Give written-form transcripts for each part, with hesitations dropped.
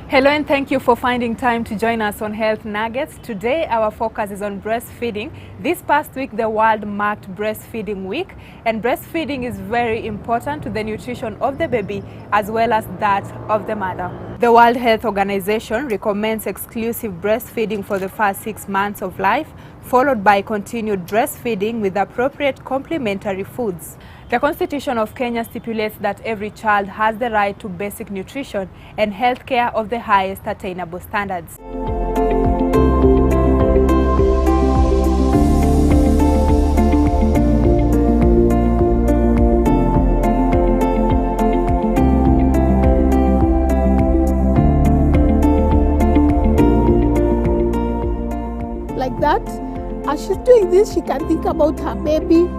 Hello and thank you for finding time to join us on Health Nuggets. Today our focus is on breastfeeding. This past week the world marked Breastfeeding Week, and breastfeeding is very important to the nutrition of the baby as well as that of the mother. The World Health Organization recommends exclusive breastfeeding for the first 6 months of life, followed by continued breastfeeding with appropriate complementary foods. The Constitution of Kenya stipulates that every child has the right to basic nutrition and health care of the highest attainable standards. Like that, as she's doing this, she can think about her baby.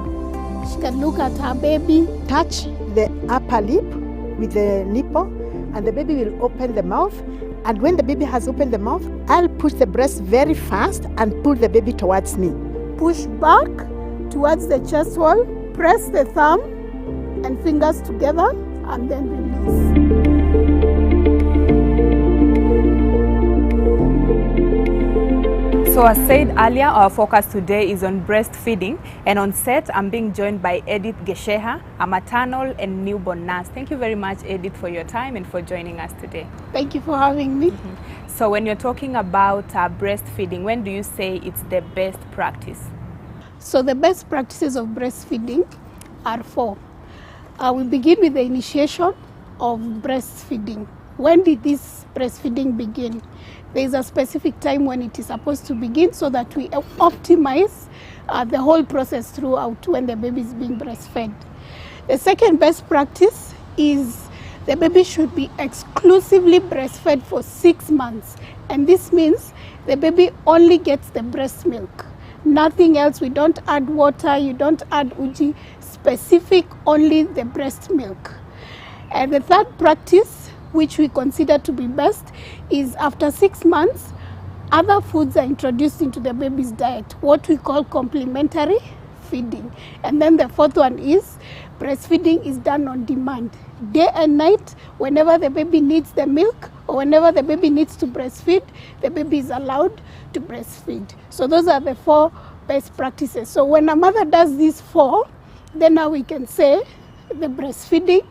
She can look at her baby. Touch the upper lip with the nipple, and the baby will open the mouth. And when the baby has opened the mouth, I'll push the breast very fast and pull the baby towards me. Push back towards the chest wall, press the thumb and fingers together, and then release. So as said earlier, our focus today is on breastfeeding, and on set I'm being joined by Edith Gesheha, a maternal and newborn nurse. Thank you very much, Edith, for your time and for joining us today. Thank you for having me. So when you're talking about breastfeeding, when do you say it's the best practice? So the best practices of breastfeeding are 4. We begin with the initiation of breastfeeding. When did this breastfeeding begin? There is a specific time when it is supposed to begin so that we optimize the whole process throughout when the baby is being breastfed. The second best practice is the baby should be exclusively breastfed for 6 months. And this means the baby only gets the breast milk. Nothing else. We don't add water, you don't add uji, specific only the breast milk. And the third practice, which we consider to be best, is after 6 months, other foods are introduced into the baby's diet, what we call complementary feeding. And then the fourth one is breastfeeding is done on demand, day and night. Whenever the baby needs the milk or whenever the baby needs to breastfeed, the baby is allowed to breastfeed. So those are the 4 best practices. So when a mother does these 4, then now we can say the breastfeeding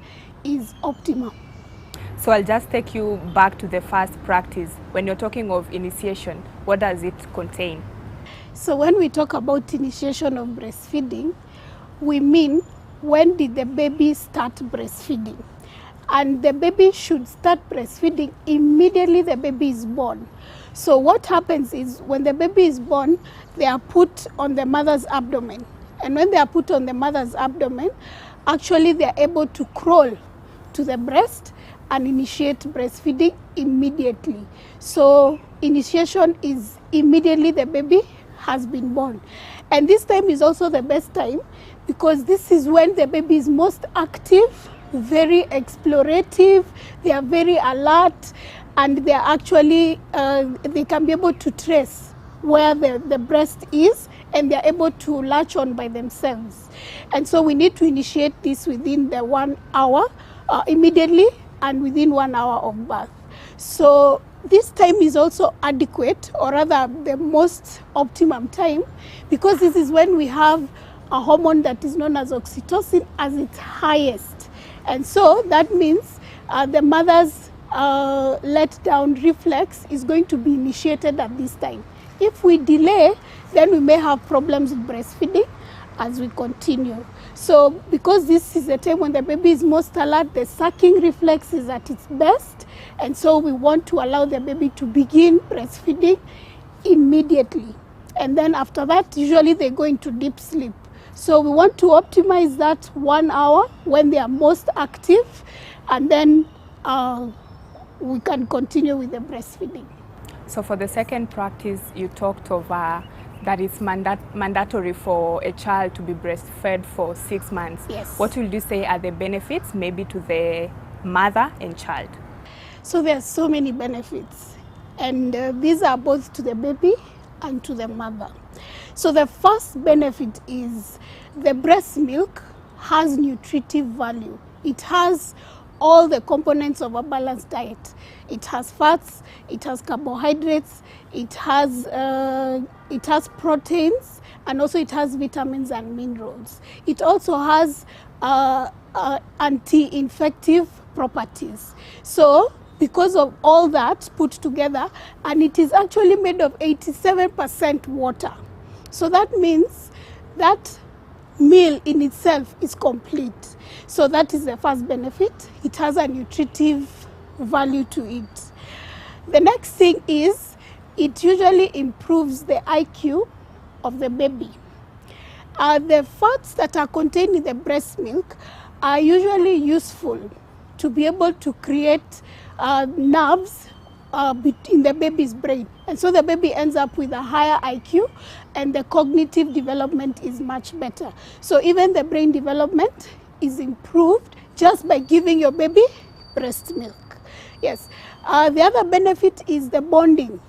is optimal. So I'll just take you back to the first practice. When you're talking of initiation, what does it contain? So when we talk about initiation of breastfeeding, we mean when did the baby start breastfeeding? And the baby should start breastfeeding immediately the baby is born. So what happens is when the baby is born, they are put on the mother's abdomen. And when they are put on the mother's abdomen, actually they are able to crawl to the breast and initiate breastfeeding immediately. So initiation is immediately the baby has been born. And this time is also the best time because this is when the baby is most active, very explorative, they are very alert, and they are actually, they can be able to trace where the breast is, and they are able to latch on by themselves. And so we need to initiate this within the 1 hour, immediately, and within 1 hour of birth. So this time is also adequate, or rather the most optimum time, because this is when we have a hormone that is known as oxytocin as its highest. And so that means the mother's let-down reflex is going to be initiated at this time. If we delay, then we may have problems with breastfeeding as we continue. So because this is the time when the baby is most alert, the sucking reflex is at its best, and so we want to allow the baby to begin breastfeeding immediately. And then after that, usually they go into deep sleep. So we want to optimize that 1 hour when they are most active, and then we can continue with the breastfeeding. So for the second practice, you talked of that it's mandatory for a child to be breastfed for 6 months. Yes. What will you say are the benefits maybe to the mother and child? So there are so many benefits, and these are both to the baby and to the mother. So the first benefit is the breast milk has nutritive value. It has all the components of a balanced diet. It has fats, it has carbohydrates, it has proteins, and also it has vitamins and minerals. It also has anti-infective properties. So because of all that put together, and it is actually made of 87% water. So that means that meal in itself is complete. So that is the first benefit. It has a nutritive value to it. The next thing is it usually improves the IQ of the baby. The fats that are contained in the breast milk are usually useful to be able to create nerves in the baby's brain. And so the baby ends up with a higher IQ and the cognitive development is much better. So even the brain development is improved just by giving your baby breast milk. Yes. The other benefit is the bonding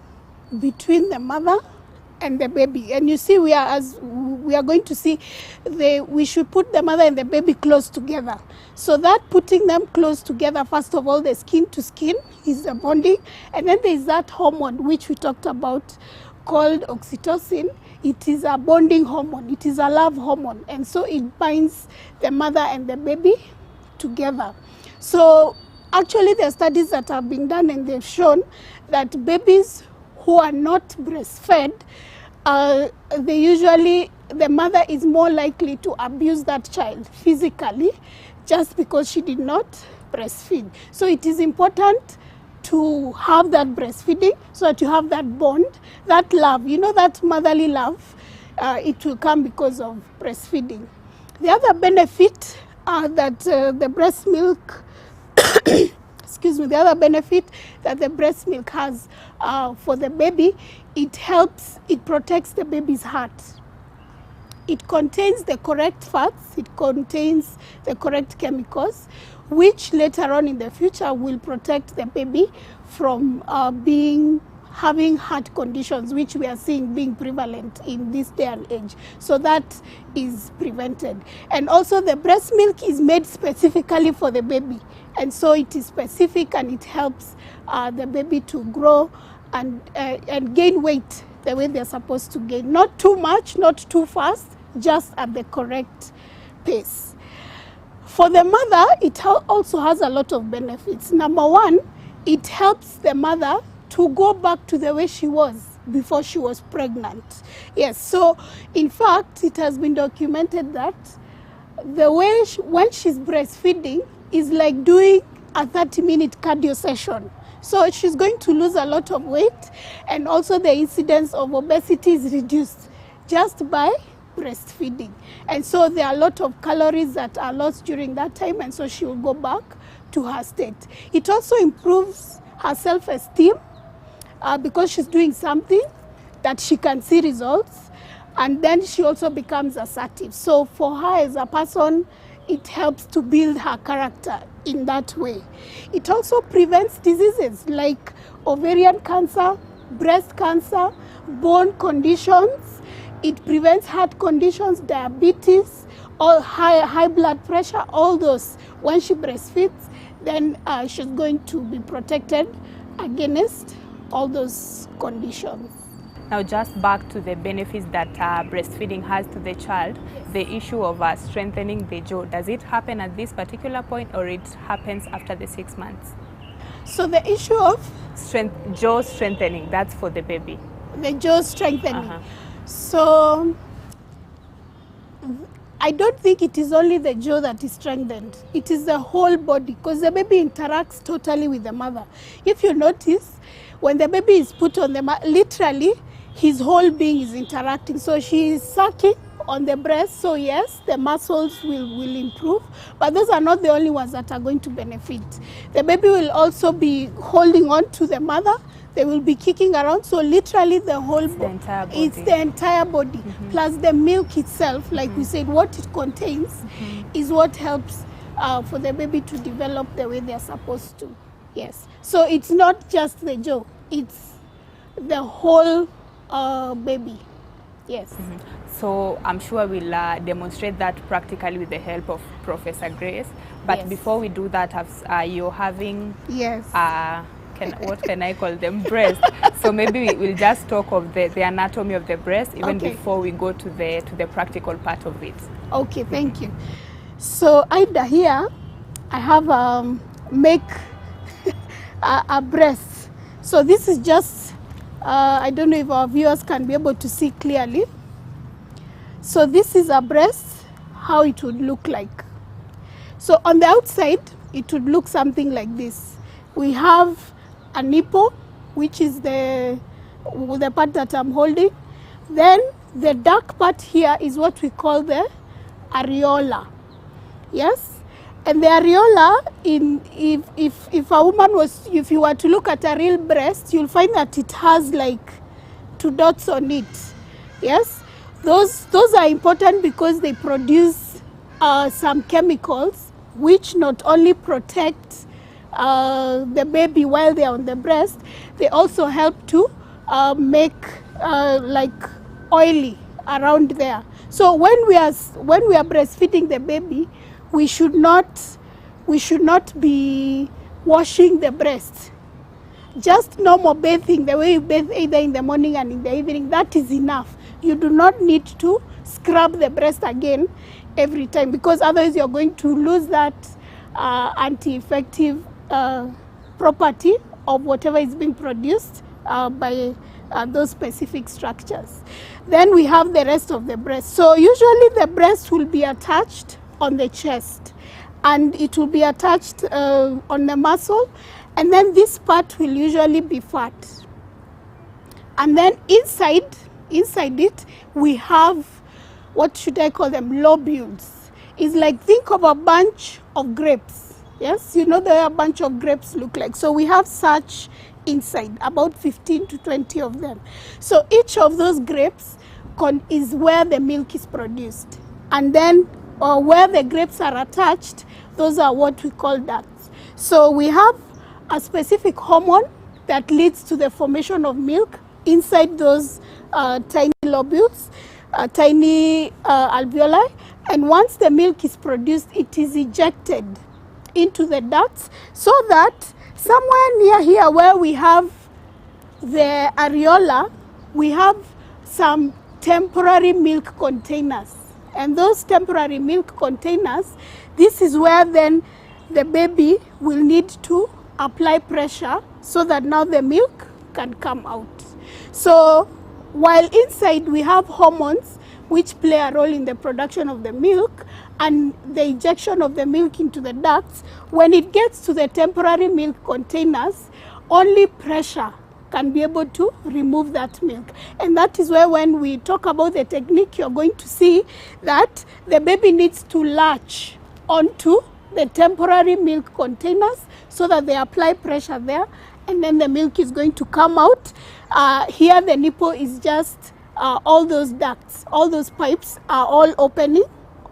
between the mother and the baby. And you see, we are going to see, we should put the mother and the baby close together. So that putting them close together, first of all, the skin to skin is the bonding. And then there is that hormone, which we talked about, called oxytocin. It is a bonding hormone. It is a love hormone. And so it binds the mother and the baby together. So actually, there are studies that have been done and they've shown that babies who are not breastfed, the mother is more likely to abuse that child physically just because she did not breastfeed. So it is important to have that breastfeeding so that you have that bond, that love, that motherly love. It will come because of breastfeeding. The other benefit that the breast milk the other benefit that the breast milk has for the baby, it protects the baby's heart. It contains the correct fats, it contains the correct chemicals, which later on in the future will protect the baby from having heart conditions, which we are seeing being prevalent in this day and age. So that is prevented. And also the breast milk is made specifically for the baby. And so it is specific and it helps the baby to grow and gain weight the way they're supposed to gain. Not too much, not too fast, just at the correct pace. For the mother, it also has a lot of benefits. Number one, it helps the mother to go back to the way she was before she was pregnant. Yes, so in fact, it has been documented that the way when she's breastfeeding is like doing a 30-minute cardio session. So she's going to lose a lot of weight, and also the incidence of obesity is reduced just by breastfeeding. And so there are a lot of calories that are lost during that time, and so she will go back to her state. It also improves her self-esteem because she's doing something that she can see results, and then she also becomes assertive. So for her as a person, it helps to build her character in that way. It also prevents diseases like ovarian cancer, breast cancer, bone conditions. It prevents heart conditions, diabetes, or high blood pressure, all those. When she breastfeeds, then she's going to be protected against all those conditions. Now, just back to the benefits that breastfeeding has to the child, the issue of strengthening the jaw, does it happen at this particular point or it happens after the 6 months? So the issue of jaw strengthening, that's for the baby. The jaw strengthening. So I don't think it is only the jaw that is strengthened. It is the whole body, because the baby interacts totally with the mother. If you notice, when the baby is put on the literally, his whole being is interacting. So she is sucking on the breast, so yes, the muscles will improve, but those are not the only ones that are going to benefit. The baby will also be holding on to the mother. They will be kicking around, so literally the whole body. It's the entire body. Plus the milk itself, like we said, what it contains is what helps for the baby to develop the way they're supposed to. Yes. So it's not just the jaw, it's the whole baby. Yes. So I'm sure we'll demonstrate that practically with the help of Professor Grace. But Yes. before we do that, you're having Yes. what can I call them? Breast. So maybe we'll just talk of the anatomy of the breast even Okay. before we go to the practical part of it. Okay, thank you. So Ida, here I have make a breast. So this is just I don't know if our viewers can be able to see clearly. So this is a breast, how it would look like. So on the outside, it would look something like this. We have a nipple, which is the part that I'm holding. Then the dark part here is what we call the areola. Yes? And the areola, if a woman was, if you were to look at a real breast, you'll find that it has like 2 dots on it. Yes? Those are important because they produce some chemicals which not only protect the baby while they're on the breast, they also help to make like oily around there. So when we are breastfeeding the baby, we should not be washing the breast. Just normal bathing, the way you bathe either in the morning and in the evening, that is enough. You do not need to scrub the breast again every time, because otherwise you're going to lose that anti-infective property of whatever is being produced by those specific structures. Then we have the rest of the breast. So usually the breast will be attached on the chest, and it will be attached on the muscle, and then this part will usually be fat. And then inside it, we have, what should I call them, lobules. It's like, think of a bunch of grapes. Yes, you know the way a bunch of grapes look like. So we have such inside, about 15 to 20 of them. So each of those grapes is where the milk is produced. And then where the grapes are attached, those are what we call ducts. So we have a specific hormone that leads to the formation of milk inside those tiny lobules, tiny alveoli, and once the milk is produced, it is ejected into the ducts, so that somewhere near here where we have the areola, we have some temporary milk containers. And those temporary milk containers, this is where then the baby will need to apply pressure so that now the milk can come out. So while inside we have hormones which play a role in the production of the milk and the ejection of the milk into the ducts, when it gets to the temporary milk containers, only pressure can be able to remove that milk. And that is where, when we talk about the technique, you're going to see that the baby needs to latch onto the temporary milk containers so that they apply pressure there, and then the milk is going to come out. Here the nipple is just all those ducts, all those pipes are all opening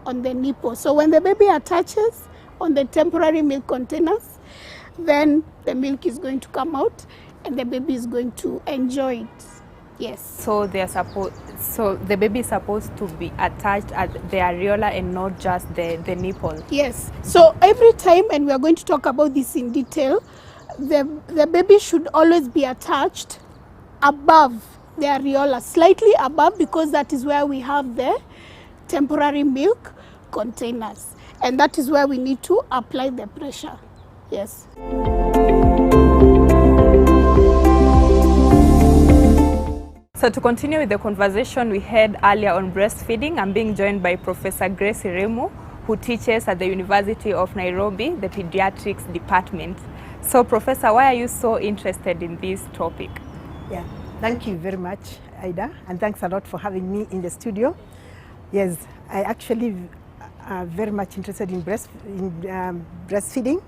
on the nipple. So when the baby attaches on the temporary milk containers, then the milk is going to come out and the baby is going to enjoy it. Yes. So the baby is supposed to be attached at the areola and not just the nipple. Yes. So every time, and we are going to talk about this in detail, the baby should always be attached above the areola, slightly above, because that is where we have the temporary milk containers, and that is where we need to apply the pressure. Yes. So to continue with the conversation we had earlier on breastfeeding, I'm being joined by Professor Grace Iremu, who teaches at the University of Nairobi, the Pediatrics Department. So Professor, why are you so interested in this topic? Yeah, thank you very much, Ida, and thanks a lot for having me in the studio. Yes, I actually am very much interested in breastfeeding,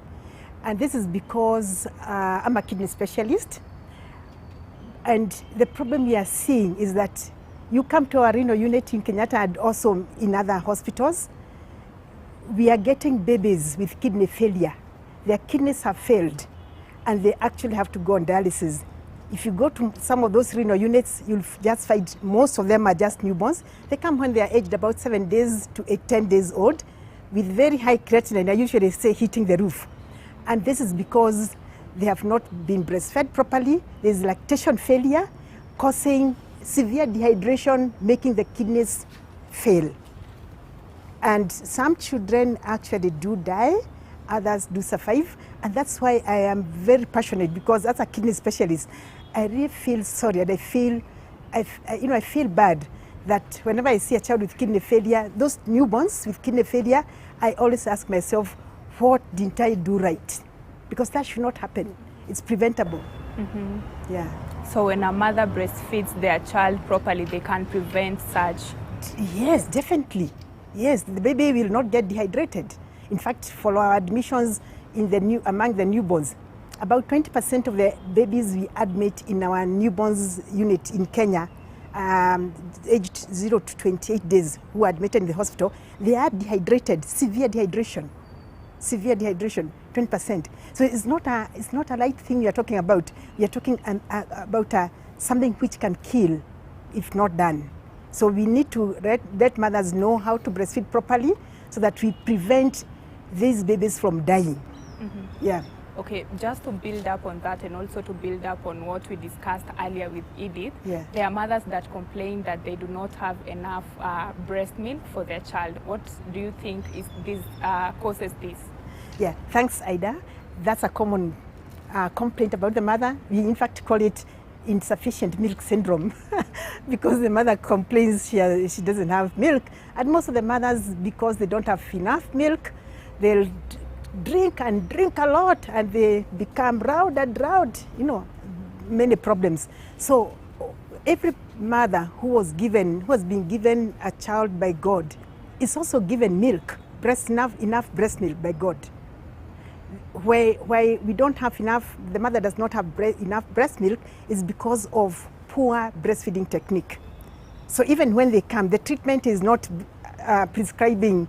and this is because I'm a kidney specialist. And the problem we are seeing is that you come to our renal unit in Kenyatta and also in other hospitals, we are getting babies with kidney failure. Their kidneys have failed and they actually have to go on dialysis. If you go to some of those renal units, you'll just find most of them are just newborns. They come when they are aged about 7 days to 10 days old with very high creatinine. I usually say hitting the roof. And this is because they have not been breastfed properly. There's lactation failure causing severe dehydration, making the kidneys fail. And some children actually do die, others do survive. And that's why I am very passionate, because as a kidney specialist, I really feel sorry and I feel bad that whenever I see a child with kidney failure, those newborns with kidney failure, I always ask myself, what didn't I do right? Because that should not happen. It's preventable. Mm-hmm. Yeah. So when a mother breastfeeds their child properly, they can prevent such? Yes, definitely. Yes, the baby will not get dehydrated. In fact, for our admissions among the newborns, about 20% of the babies we admit in our newborns unit in Kenya, aged 0 to 28 days, who are admitted in the hospital, they are dehydrated, severe dehydration, 20%. So it's not a light thing we are talking about. We are talking about something which can kill if not done. So we need to let mothers know how to breastfeed properly so that we prevent these babies from dying. Mm-hmm. Yeah. Okay, just to build up on that and also to build up on what we discussed earlier with Edith, there are mothers that complain that they do not have enough breast milk for their child. What do you think causes this? Yeah, thanks, Ida. That's a common complaint about the mother. We in fact call it insufficient milk syndrome because the mother complains she doesn't have milk. And most of the mothers, because they don't have enough milk, they'll drink a lot and they become rowed, many problems. So every mother who has been given a child by God is also given milk, enough breast milk by God. Why we don't have enough, the mother does not have enough breast milk, is because of poor breastfeeding technique. So even when they come, the treatment is not prescribing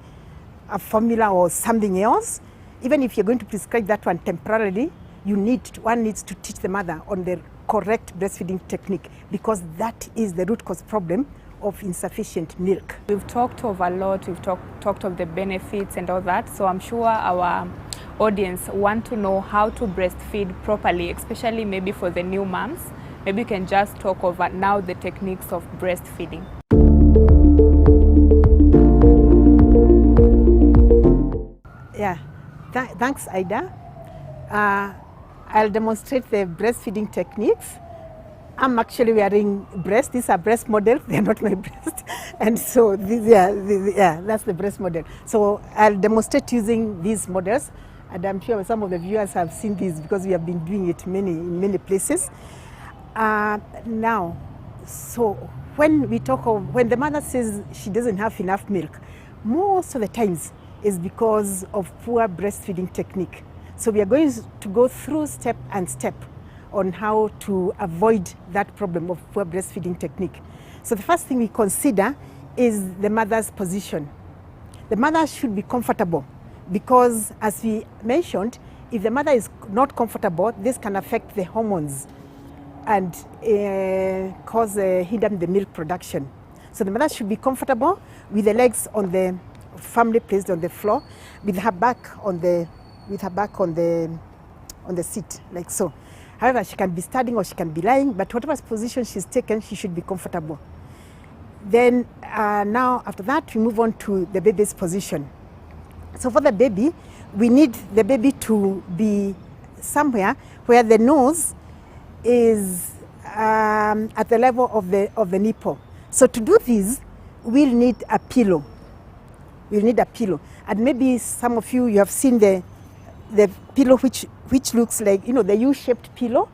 a formula or something else. Even if you're going to prescribe that one temporarily, one needs to teach the mother on the correct breastfeeding technique, because that is the root cause problem of insufficient milk. We've talked of a lot, we've talked of the benefits and all that, so I'm sure our audience want to know how to breastfeed properly, especially maybe for the new moms. Maybe you can just talk over now the techniques of breastfeeding. Yeah. Thanks, Ida. I'll demonstrate the breastfeeding techniques. I'm actually wearing breast. These are breast models. They're not my breast. And so, that's the breast model. So I'll demonstrate using these models. And I'm sure some of the viewers have seen these because we have been doing it in many places. Now, so when the mother says she doesn't have enough milk, most of the times is because of poor breastfeeding technique. So we are going to go through step on how to avoid that problem of poor breastfeeding technique. So the first thing we consider is the mother's position. The mother should be comfortable, because as we mentioned, if the mother is not comfortable, this can affect the hormones and hinder the milk production. So the mother should be comfortable with the legs firmly placed on the floor, with her back on the seat, like so. However, she can be standing or she can be lying, but whatever position she's taken, she should be comfortable. Then now after that, we move on to the baby's position. So for the baby, we need the baby to be somewhere where the nose is at the level of the nipple. So to do this, we'll need a pillow. We'll need a pillow. And maybe some of you have seen the pillow which looks like, the U-shaped pillow.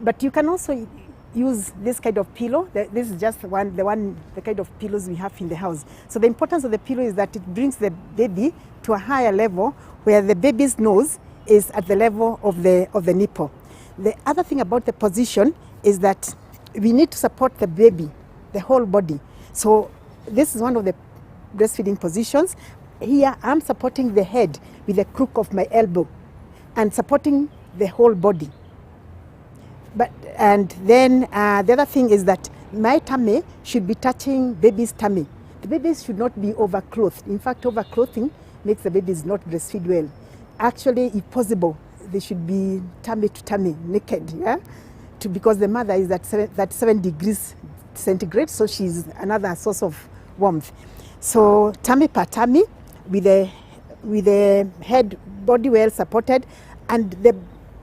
But you can also use this kind of pillow. This is just the kind of pillows we have in the house. So the importance of the pillow is that it brings the baby to a higher level where the baby's nose is at the level of the nipple. The other thing about the position is that we need to support the baby, the whole body. So this is one of the breastfeeding positions. Here I'm supporting the head with the crook of my elbow and supporting the whole body. And then the other thing is that my tummy should be touching baby's tummy. The babies should not be overclothed. In fact, overclothing makes the babies not breastfeed well. Actually, if possible, they should be tummy to tummy, naked, yeah? Because the mother is at 7 degrees centigrade, so she's another source of warmth. So tummy per tummy, with the head, body well supported, and the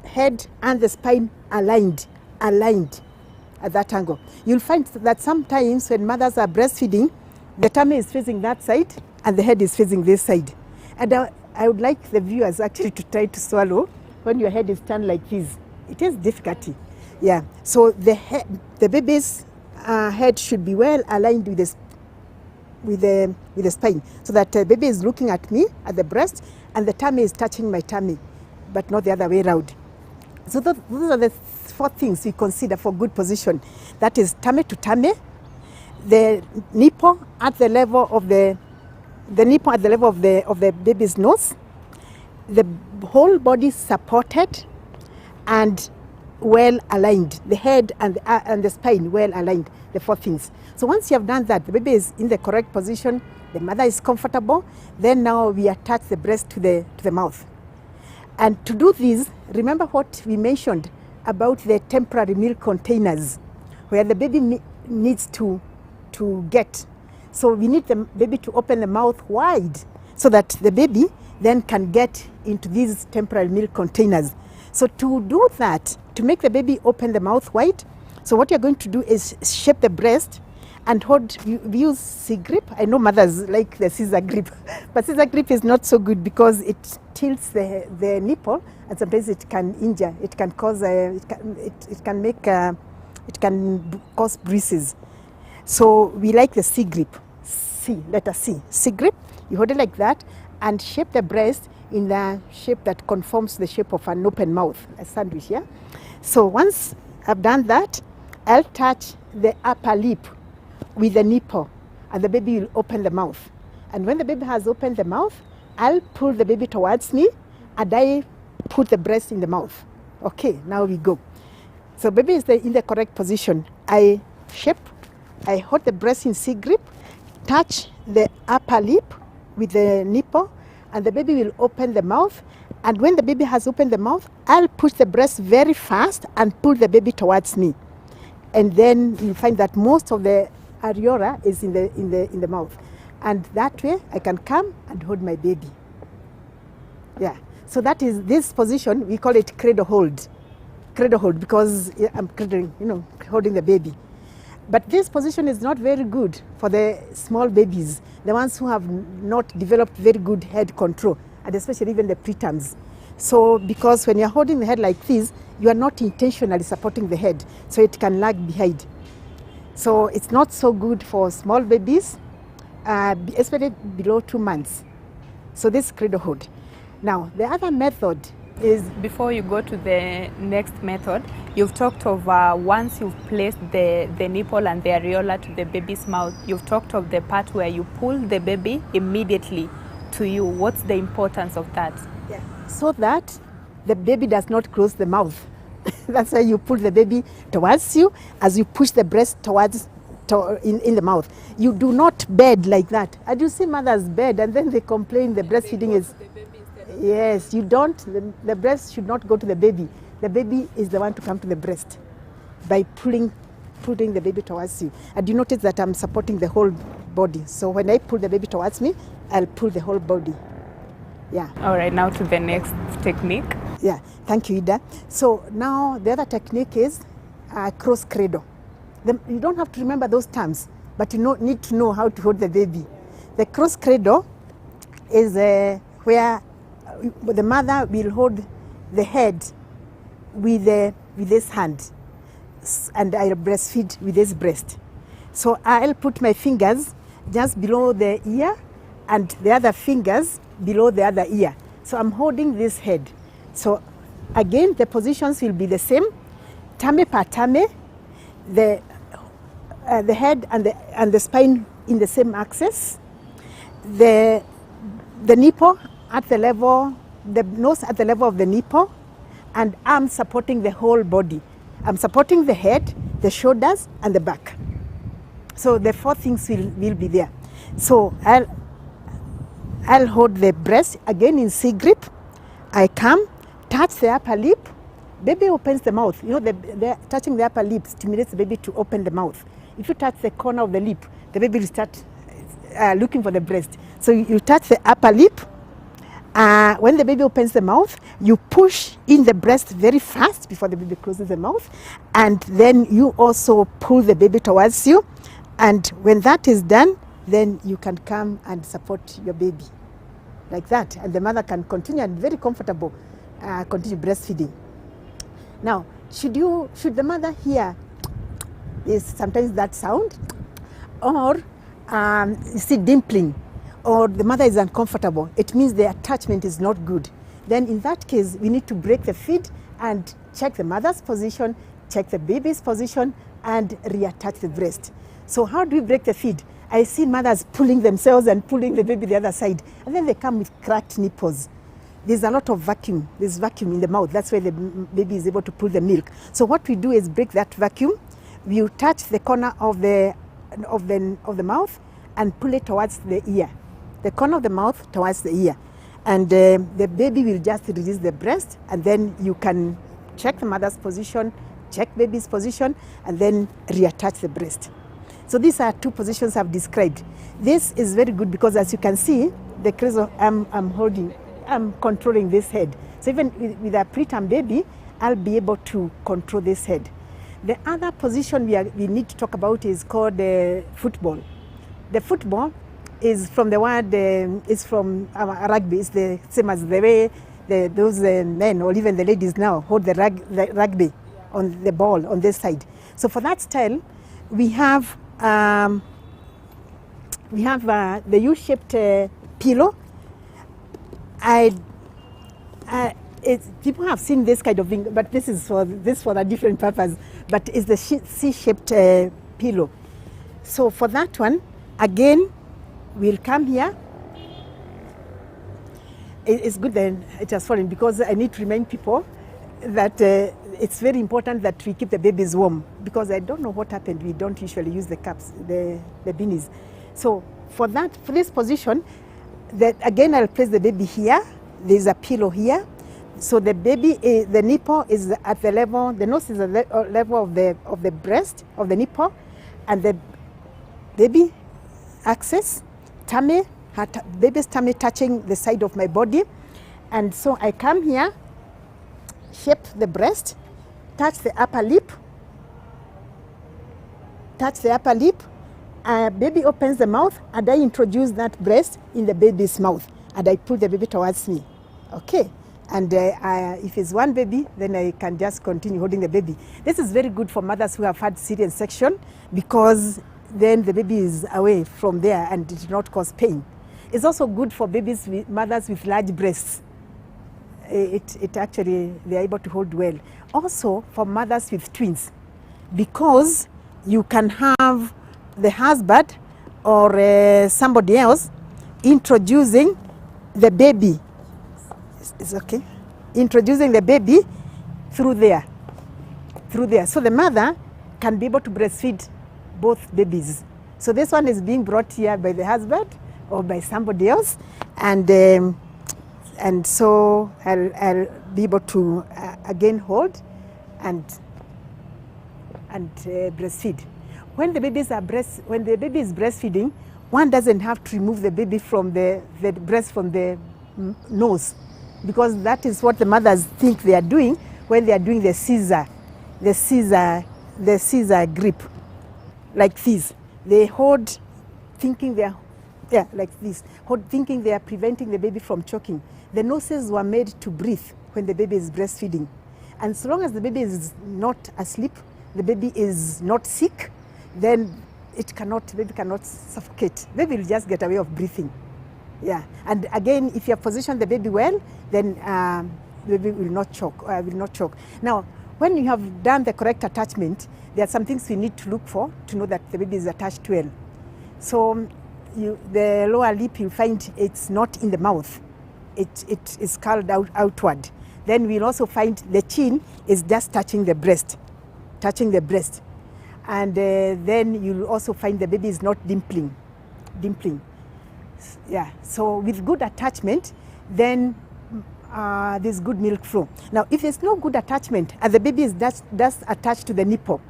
head and the spine aligned at that angle. You'll find that sometimes when mothers are breastfeeding, the tummy is facing that side and the head is facing this side. And I would like the viewers actually to try to swallow when your head is turned like this. It is difficulty. Yeah. So the baby's head should be well aligned with the spine, so that the baby is looking at me at the breast and the tummy is touching my tummy, but not the other way around. So those are the 4 things we consider for good position. That is tummy to tummy, the nipple at the level of the baby's nose, the whole body supported and well aligned, the head and the spine well aligned, the 4 things. So once you have done that, the baby is in the correct position, the mother is comfortable, then now we attach the breast to the mouth. And to do this, remember what we mentioned about the temporary milk containers, where the baby needs to get. So we need the baby to open the mouth wide so that the baby then can get into these temporary milk containers. So to do that, to make the baby open the mouth wide, so what you're going to do is shape the breast and hold. We use C-grip. I know mothers like the scissor grip, but scissor grip is not so good because it tilts the nipple, and sometimes it can injure. It can cause it can cause bruises. So we like the C-grip. Letter C. C-grip. You hold it like that and shape the breast in the shape that conforms the shape of an open mouth, a sandwich. Yeah. So once I've done that, I'll touch the upper lip with the nipple, and the baby will open the mouth. And when the baby has opened the mouth, I'll pull the baby towards me, and I put the breast in the mouth. Okay, now we go. So baby is in the correct position. I hold the breast in C-grip, touch the upper lip with the nipple, and the baby will open the mouth. And when the baby has opened the mouth, I'll push the breast very fast and pull the baby towards me. And then you'll find that most of the areola is in the mouth. And that way I can come and hold my baby. Yeah. So that is this position, we call it cradle hold. Cradle hold, because I'm cradling, holding the baby. But this position is not very good for the small babies, the ones who have not developed very good head control, and especially even the preterms. So because when you're holding the head like this, you are not intentionally supporting the head, so it can lag behind. So it's not so good for small babies, especially below 2 months. So this cradle hold. Now, the other method is... Before you go to the next method, you've talked of once you've placed the nipple and the areola to the baby's mouth, you've talked of the part where you pull the baby immediately to you. What's the importance of that? Yeah. So that the baby does not close the mouth. That's why you pull the baby towards you as you push the breast towards in the mouth. You do not bed like that. And you see mothers bed and then they complain the breastfeeding is... Yes, you don't. The breast should not go to the baby. The baby is the one to come to the breast by pulling the baby towards you. And you notice that I'm supporting the whole body. So when I pull the baby towards me, I'll pull the whole body. Yeah. All right, now to the next technique. Yeah, thank you, Ida. So now the other technique is cross cradle. You don't have to remember those terms, but you need to know how to hold the baby. The cross cradle is where the mother will hold the head with this hand, and I'll breastfeed with this breast. So I'll put my fingers just below the ear and the other fingers below the other ear. So I'm holding this head. So again, the positions will be the same. Tummy per tummy, the head and the spine in the same axis. The nipple at the level, the nose at the level of the nipple, and arms supporting the whole body. I'm supporting the head, the shoulders, and the back. So the 4 things will be there. So I'll hold the breast again in C grip. I come, touch the upper lip. Baby opens the mouth. You know, the touching the upper lip stimulates the baby to open the mouth. If you touch the corner of the lip, the baby will start looking for the breast. So you touch the upper lip. When the baby opens the mouth, you push in the breast very fast before the baby closes the mouth. And then you also pull the baby towards you. And when that is done, then you can come and support your baby like that. And the mother can continue and very comfortable, continue breastfeeding. Now, should the mother hear is sometimes that sound, or you see dimpling, or the mother is uncomfortable, it means the attachment is not good. Then in that case, we need to break the feed and check the mother's position, check the baby's position, and reattach the breast. So how do we break the feed? I see mothers pulling themselves and pulling the baby the other side, and then they come with cracked nipples. There's a lot of vacuum. There's vacuum in the mouth. That's why the baby is able to pull the milk. So what we do is break that vacuum. We touch the corner of the mouth and pull it towards the ear. The corner of the mouth towards the ear. And the baby will just release the breast, and then you can check the mother's position, check baby's position, and then reattach the breast. So these are 2 positions I've described. This is very good because, as you can see, the cradle I'm controlling this head. So even with a preterm baby, I'll be able to control this head. The other position we need to talk about is called football. The football is from the word, is from rugby. It's the same as the way those men or even the ladies now hold the rugby on the ball on this side. So for that style, we have the U-shaped pillow. People have seen this kind of thing, but this is for a different purpose. But it's the C-shaped pillow. So for that one, again, we'll come here. It's good that it has fallen, because I need to remind people that it's very important that we keep the babies warm, because I don't know what happened. We don't usually use the cups, the beanies. So for this position, again, I'll place the baby here. There's a pillow here. So the baby, the nipple is at the level, the nose is at the level of the breast, of the nipple, and the baby axis, tummy, baby's tummy touching the side of my body. And so I come here, shape the breast, touch the upper lip, baby opens the mouth, and I introduce that breast in the baby's mouth, and I pull the baby towards me. Okay. And if it's one baby, then I can just continue holding the baby. This is very good for mothers who have had C-section, because then the baby is away from there and it will not cause pain. It's also good for mothers with large breasts. It actually, they are able to hold well. Also for mothers with twins, because you can have the husband or somebody else introducing the baby. It's okay. Introducing the baby through there. So the mother can be able to breastfeed both babies. So this one is being brought here by the husband or by somebody else, and so I'll be able to again hold and breastfeed. When the baby is breastfeeding, one doesn't have to remove the baby from the breast from the nose, because that is what the mothers think they are doing when they are doing the scissor grip, like this. They hold, thinking they are, like this, thinking they are preventing the baby from choking. The noses were made to breathe when the baby is breastfeeding, and so long as the baby is not asleep, the baby is not sick, then baby cannot suffocate. Baby will just get away of breathing. Yeah, and again, if you have positioned the baby well, then the baby will not choke. Now, when you have done the correct attachment, there are some things we need to look for to know that the baby is attached well. So the lower lip, you find it's not in the mouth. It is curled outward. Then we'll also find the chin is just touching the breast. touching the breast. And then you'll also find the baby is not dimpling. Yeah, so with good attachment, then there's good milk flow. Now, if there's no good attachment and the baby is just attached to the nipple,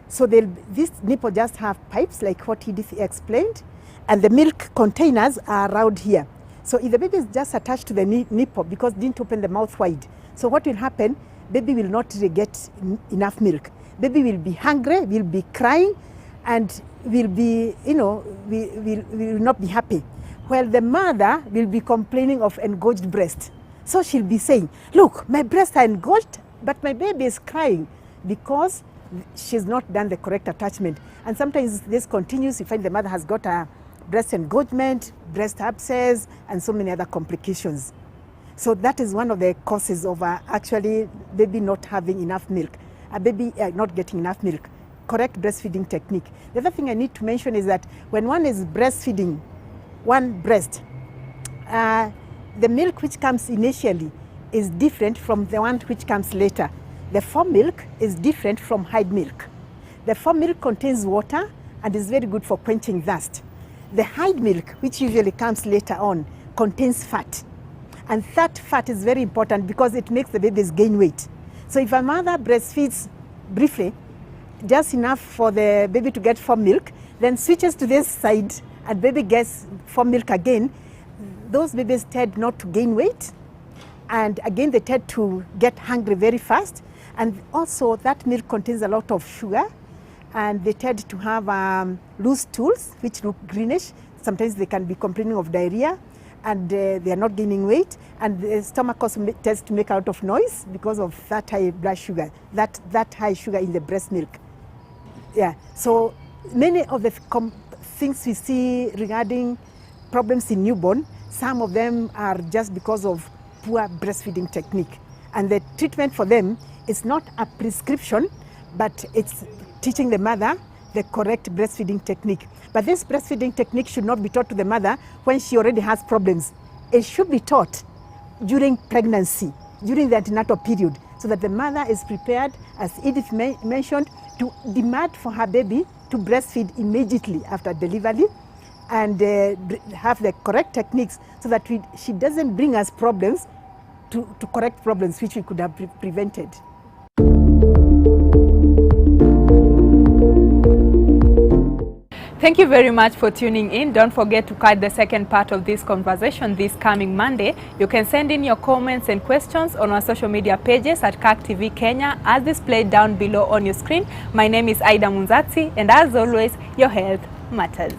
so this nipple just have pipes like what Edith explained, and the milk containers are around here. So if the baby is just attached to the nipple because didn't open the mouth wide, so what will happen? Baby will not really get enough milk. Baby will be hungry, will be crying, and will be, will not be happy. While the mother will be complaining of engorged breast. So she'll be saying, look, my breasts are engorged, but my baby is crying because she's not done the correct attachment. And sometimes this continues. You find the mother has got a breast engorgement, breast abscess, and so many other complications. So that is one of the causes of actually baby not having enough milk, a baby not getting enough milk. Correct breastfeeding technique. The other thing I need to mention is that when one is breastfeeding one breast, the milk which comes initially is different from the one which comes later. The fore milk is different from hide milk. The fore milk contains water and is very good for quenching thirst. The hide milk, which usually comes later on, contains fat. And that fat is very important because it makes the babies gain weight. So if a mother breastfeeds briefly, just enough for the baby to get fore milk, then switches to this side and baby gets fore milk again, those babies tend not to gain weight. And again, they tend to get hungry very fast. And also that milk contains a lot of sugar, and they tend to have loose stools, which look greenish. Sometimes they can be complaining of diarrhea, and they are not gaining weight. And the stomach also tends to make a lot of noise because of that high blood sugar, that high sugar in the breast milk. Yeah, so many of the things we see regarding problems in newborn, some of them are just because of poor breastfeeding technique. And the treatment for them is not a prescription, but it's teaching the mother the correct breastfeeding technique. But this breastfeeding technique should not be taught to the mother when she already has problems. It should be taught during pregnancy, during the antenatal period, so that the mother is prepared, as Edith mentioned, to demand for her baby to breastfeed immediately after delivery and have the correct techniques so that she doesn't bring us problems to correct problems which we could have prevented. Thank you very much for tuning in. Don't forget to catch the second part of this conversation this coming Monday. You can send in your comments and questions on our social media pages at CAC TV Kenya, as displayed down below on your screen. My name is Aida Munzatsi, and as always, your health matters.